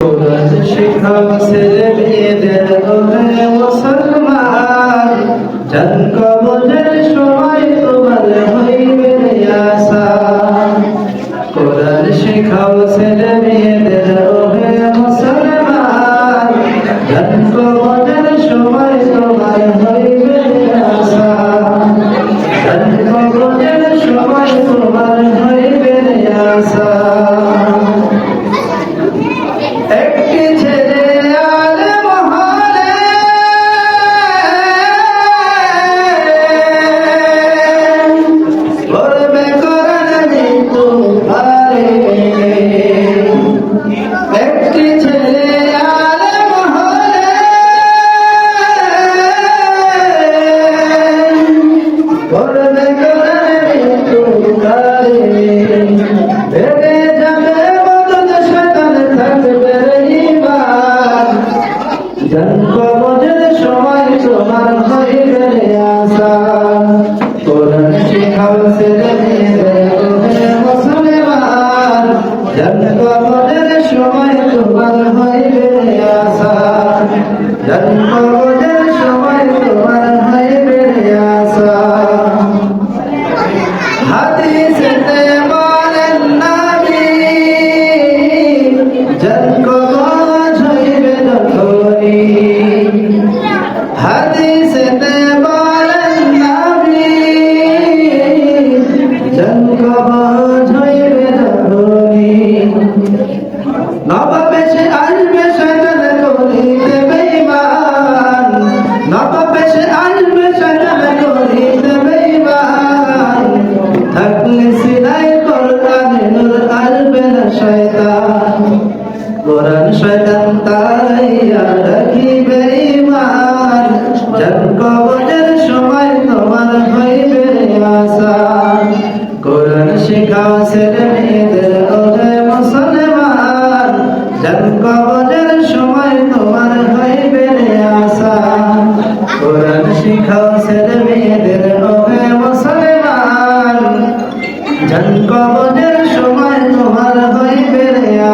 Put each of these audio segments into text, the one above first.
কোরআন শিখাও ছেলে মেয়েদের ওহে মুসলমান, জান কবরের সময় তোমার হইবে আসান। কোরআন শিখাও ছেলে মেয়েদের ওহে মুসলমান, জান কবরের সময় তোমার হইবে আসান। জান কবরের সময় তোমার হইবে আসান। একটি ছেলে আলেম হলে পড়বে কোরআন মৃত্যু পারে। একটি ছেলে আলেম হলে পড়বে কোরআন মৃত্যু পারে। ভেবে যাবে বদল শয়তান থাকবে জান কবরের সময় তোমার হইবে আসান। কোরআন শিখাও ছেলে মেয়েদের ওহে মুসলমান, জান কবরের সময় তোমার হইবে আসান। জান কবরের সময় তোমার হইবে আসান। হাদিসেতে বলেন নবী, জান কবর হইবে যখনই। হাদিসেতে বলেন নবী, জান কবর হইবে যখনই। নববেশে আসবে শয়তান করিতে বেঈমান, নববেশে আসবে শয়তান করিতে বেঈমান। থাকলে সিনায় কোরআনে নূর আসবে না শয়তান। কোরআন শয়তান তাড়াইয়া রাখিবে ঈমান, জান কবরের সময় তোমার হইবে আসান। কোরআন শিখাও ছেলে মেয়েদের ওহে মুসলমান, জান কবরের সময় তোমার হইবে আসান। কোরআন শিখাও ছেলে মেয়েদের ওহে মুসলমান, জান কবরের সময় তোমার হইবে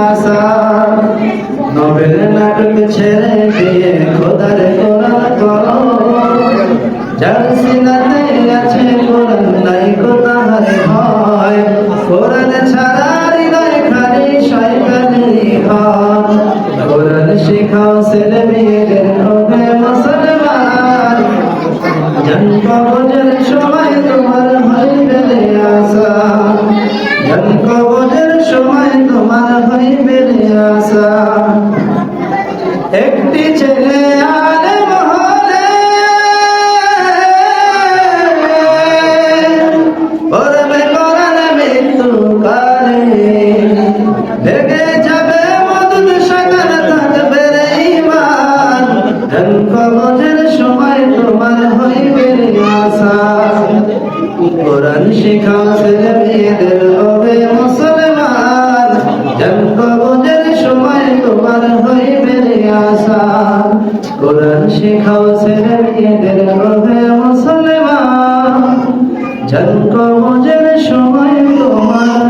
আসান। নবেল নাটক ছেড়ে দিয়ে খোদার কোরআন করো, যার সিনাতে আছে কোরআন নাই কো তাহার ভয়। কোরআন ছাড়া হৃদয় খালি শয়তানেরই ঘর। কোরআন শিখাও ছেলে মেয়েদের ওহে মুসলমান, জান কবরের সময় তোমার হইবে আসান। জান কবরের সময় তোমার হইবে আসান। একটি ছেলে আলেম হলে পড়বে কোরআন মৃত্যু কালে। লেগে যাবে মদুদ শয়তান থাকবে ঈমান, জান কবরের সময় তোমার হইবে আসান। কোরআন শিখাও ছেলে মেয়েদের ওহে মুসলমান, জান কবরের সময় তোমার হইবে আসান। কোরআন শিখাও ছেলে মেয়েদের ওহে মুসলমান, জান কবরের সময় তোমার